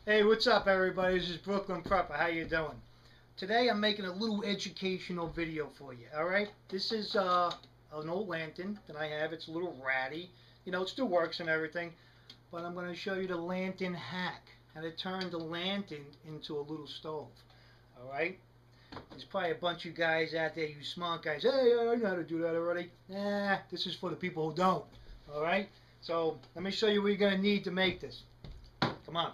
Hey, what's up, everybody? This is Brooklyn Prepper. How you doing? Today I'm making a little educational video for you. All right, this is an old lantern that I have. It's a little ratty. You know, it still works and everything, but I'm going to show you the lantern hack, how to turn the lantern into a little stove. All right. There's probably a bunch of guys out there, you smart guys. Hey, I know how to do that already. Nah, this is for the people who don't. All right. So let me show you what you're going to need to make this. Come on.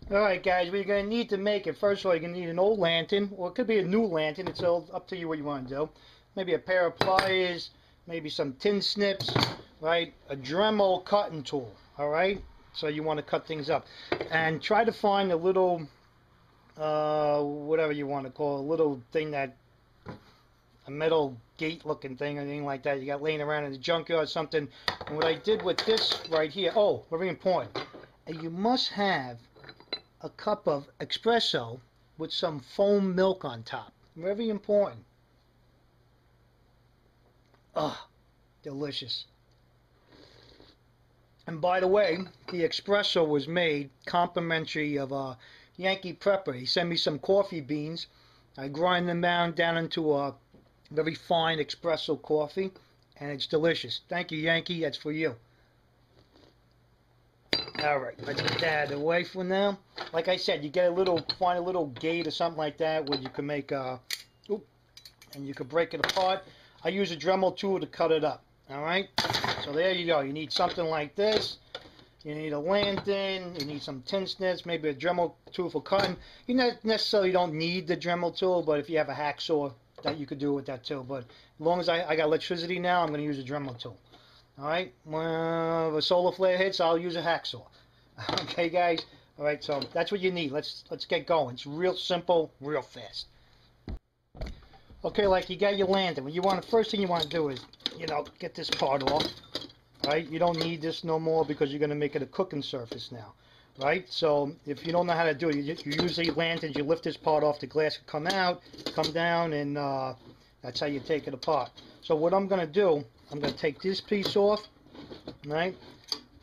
Alright guys, what you're going to need to make it, first of all, you're going to need an old lantern, or it could be a new lantern, it's all up to you what you want to do. Maybe a pair of pliers, maybe some tin snips, right? A Dremel cutting tool, alright? So you want to cut things up. And try to find a little, whatever you want to call it, a little thing that, a metal gate looking thing or anything like that you got laying around in the junkyard or something. And what I did with this right here, oh, very important, you must have a cup of espresso with some foam milk on top. Very important. Ah, delicious. And by the way, the espresso was made complimentary of Yankee Prepper. He sent me some coffee beans. I grind them down into a very fine espresso coffee, and it's delicious. Thank you, Yankee. That's for you. Alright, let's get that out of the way for now. Like I said, you get find a little gate or something like that where you can make and you can break it apart. I use a Dremel tool to cut it up. Alright, so there you go. You need something like this. You need a lantern, you need some tin snips, maybe a Dremel tool for cutting. You not necessarily don't need the Dremel tool, but if you have a hacksaw, that you could do with that too. But as long as I got electricity now, I'm going to use a Dremel tool. Alright, when a solar flare hits, I'll use a hacksaw. Okay, guys? Alright, so that's what you need. Let's get going. It's real simple, real fast. Okay, like you got your lantern. What you want, the first thing you want to do is, you know, get this part off. Right? You don't need this no more because you're going to make it a cooking surface now. Right? So if you don't know how to do it, you use the lanterns, you lift this part off, the glass will come out, come down, and that's how you take it apart. So what I'm going to do, I'm going to take this piece off, right?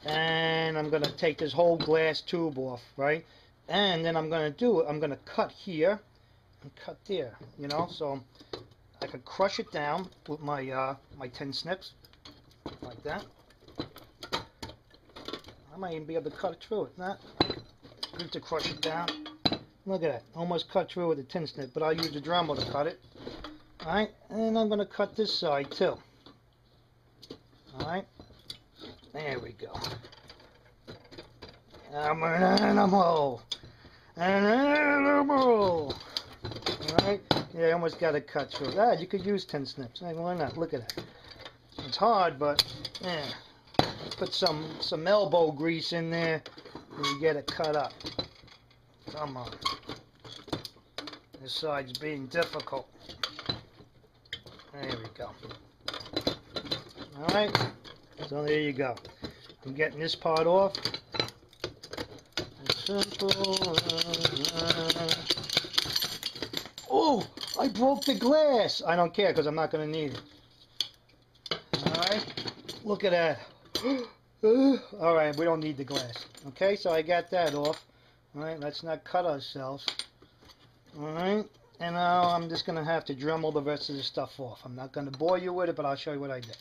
And I'm going to take this whole glass tube off, right? And then I'm going to cut here and cut there, you know? So I could crush it down with my my tin snips, like that. I might even be able to cut it through it. Not good to crush it down. Look at that, almost cut through with a tin snip, but I'll use the Dremel to cut it. Alright, and I'm going to cut this side too. Alright, there we go. I'm an animal. An animal. Alright, yeah, I almost got it cut through. Ah, you could use tin snips. Hey, why not? Look at that. It's hard, but yeah. Put some elbow grease in there and you get it cut up. Come on. This side's being difficult. There we go. Alright, so there you go. I'm getting this part off. Simple. Oh, I broke the glass. I don't care because I'm not going to need it. Alright, look at that. Alright, we don't need the glass. Okay, so I got that off. Alright, let's not cut ourselves. Alright, and now I'm just going to have to Dremel the rest of the stuff off. I'm not going to bore you with it, but I'll show you what I did.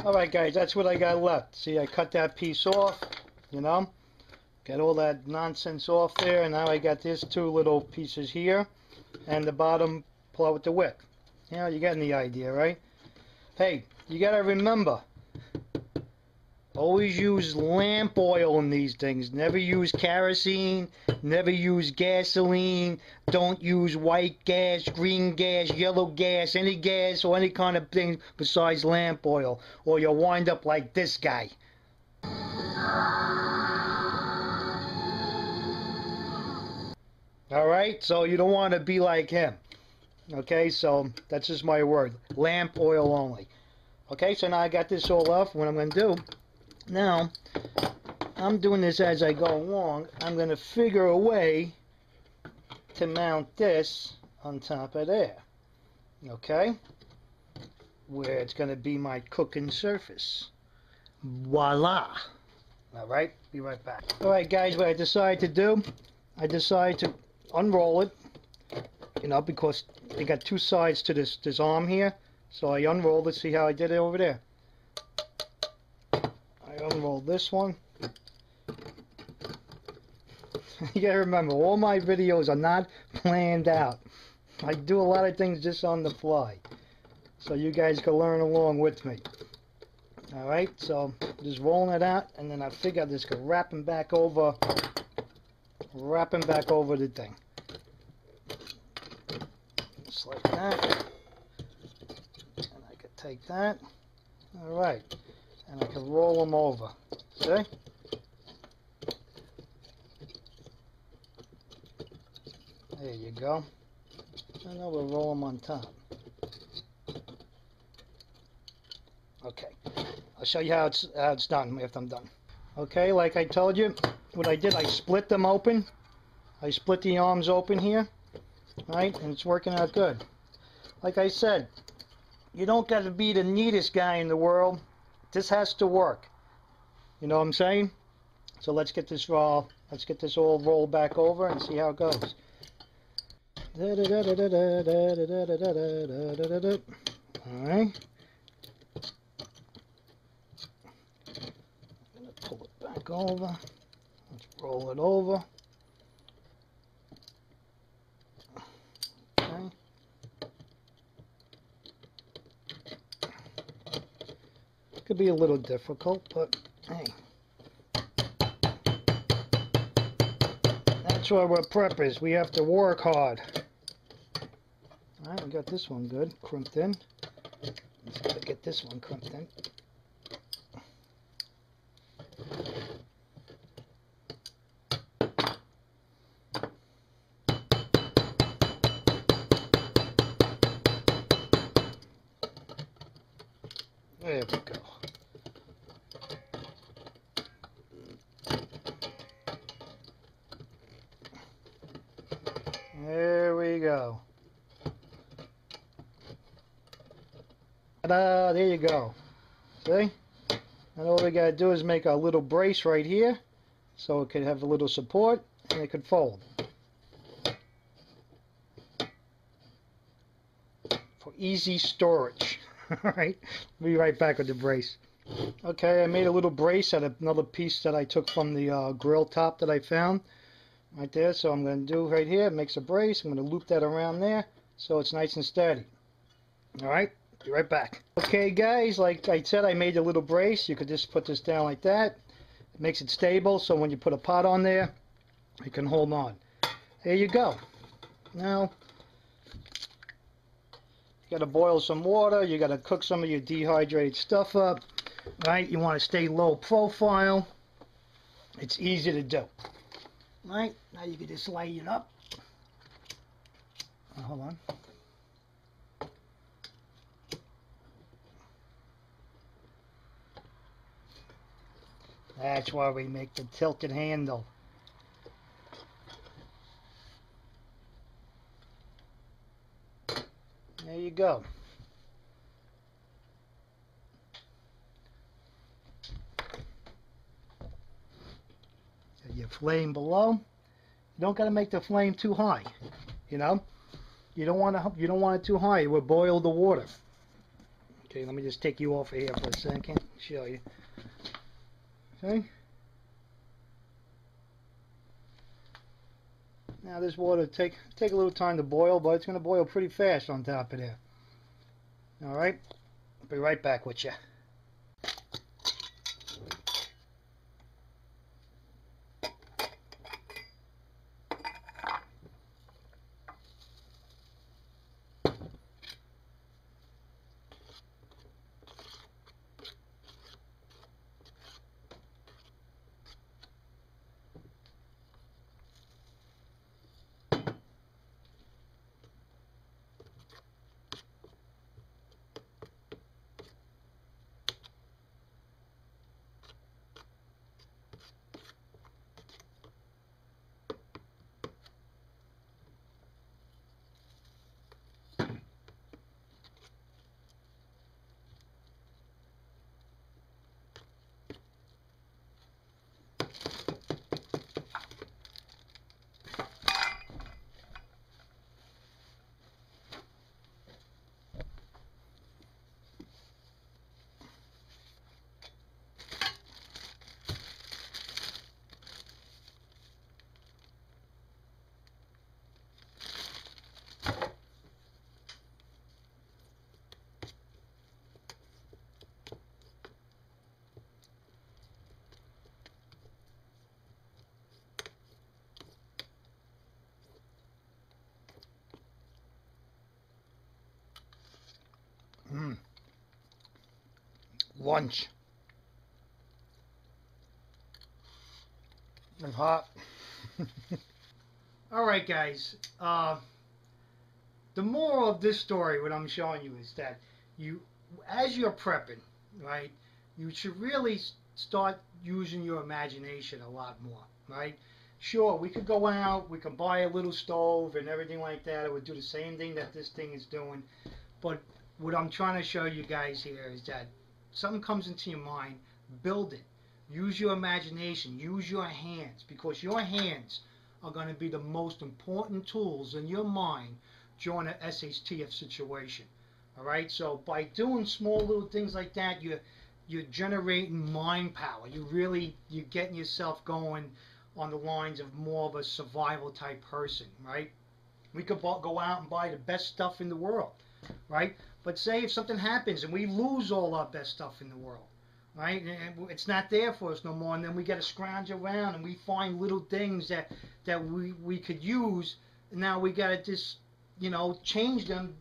Alright guys, that's what I got left. See, I cut that piece off, you know. Got all that nonsense off there, and now I got these two little pieces here, and the bottom pull out with the wick. You know, you're getting the idea, right? Hey, you got to remember, always use lamp oil in these things. Never use kerosene. Never use gasoline. Don't use white gas, green gas, yellow gas, any gas or any kind of thing besides lamp oil. Or you'll wind up like this guy. Alright, so you don't want to be like him. Okay, so that's just my word. Lamp oil only. Okay, so now I got this all off. What I'm going to do now, I'm doing this as I go along. I'm going to figure a way to mount this on top of there. Okay? Where it's going to be my cooking surface. Voila! Alright, be right back. Alright guys, what I decided to do, I decided to unroll it, you know, because they got two sides to this arm here. So I unrolled it, see how I did it over there. I unrolled this one. You gotta remember, all my videos are not planned out. I do a lot of things just on the fly. So you guys can learn along with me. Alright, so just rolling it out, and then I figure I just go wrapping back over the thing. Just like that. And I could take that. Alright. And I can roll them over. See? There you go. And then we'll roll them on top. Okay. I'll show you how it's done after I'm done. Okay, like I told you, what I did, I split them open. I split the arms open here. Right? And it's working out good. Like I said, you don't got to be the neatest guy in the world. This has to work. You know what I'm saying? So let's get this all rolled back over and see how it goes. Alright. Pull it back over. Let's roll it over. Okay. Could be a little difficult, but hey. That's why we're preppers. We have to work hard. Alright, we got this one good, crimped in. Let's gotta get this one crimped in. There we go. There we go. Ta-da, there you go. See? And all we gotta do is make a little brace right here so it could have a little support and it could fold. For easy storage. Alright, be right back with the brace. Okay, I made a little brace out of another piece that I took from the grill top that I found. Right there, so I'm going to do right here, it makes a brace. I'm going to loop that around there so it's nice and steady. Alright, be right back. Okay guys, like I said, I made a little brace. You could just put this down like that. It makes it stable, so when you put a pot on there, it can hold on. There you go. Now, you got to boil some water. You got to cook some of your dehydrated stuff up. Right, you want to stay low profile. It's easy to do. Right, now you can just light it up. Hold on. That's why we make the tilted handle. There you go. Your flame below. You don't got to make the flame too high. You know, you don't want it too high. It will boil the water. Okay, let me just take you off of here for a second. Show you. Okay. Now this water take a little time to boil, but it's going to boil pretty fast on top of there. All right. I'll be right back with you. Mm. Lunch. And hot. Alright guys, the moral of this story, what I'm showing you, is that as you're prepping, right, you should really start using your imagination a lot more, right? Sure, we could go out, we could buy a little stove and everything like that. It would do the same thing that this thing is doing. But what I'm trying to show you guys here is that something comes into your mind, build it. Use your imagination, use your hands, because your hands are going to be the most important tools in your mind during an SHTF situation. All right, so by doing small little things like that, you're generating mind power. You're getting yourself going on the lines of more of a survival type person, right? We could go out and buy the best stuff in the world, right? But say if something happens and we lose all our best stuff in the world, right? And it's not there for us no more, and then we got to scrounge around and we find little things that we could use. And now we got to just, change them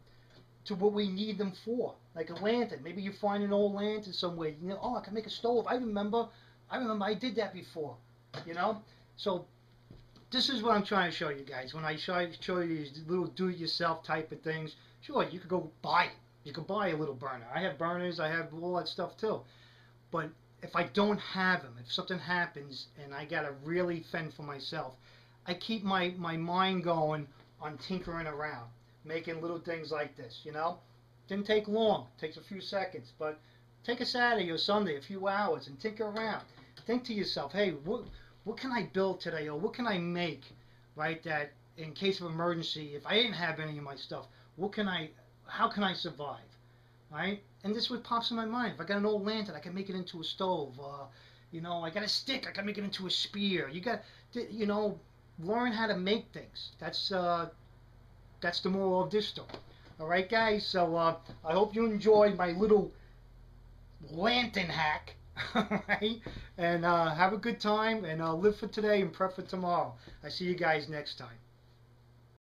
to what we need them for, like a lantern. Maybe you find an old lantern somewhere. Oh, I can make a stove. I remember I did that before. So this is what I'm trying to show you guys. When I show you these little do-it-yourself type of things, sure, you could go buy it. You could buy a little burner. I have burners. I have all that stuff too. But if I don't have them, if something happens and I gotta really fend for myself, I keep my mind going on tinkering around, making little things like this. Didn't take long. It takes a few seconds, but take a Saturday or Sunday, a few hours, and tinker around. Think to yourself, hey, what can I build today, or what can I make, right? That in case of emergency, if I didn't have any of my stuff, how can I survive, right? And this is what pops in my mind. If I got an old lantern, I can make it into a stove. I got a stick, I can make it into a spear. You got, learn how to make things. That's the moral of this story. All right, guys. So I hope you enjoyed my little lantern hack. All right, and have a good time, and live for today and prep for tomorrow. I see you guys next time.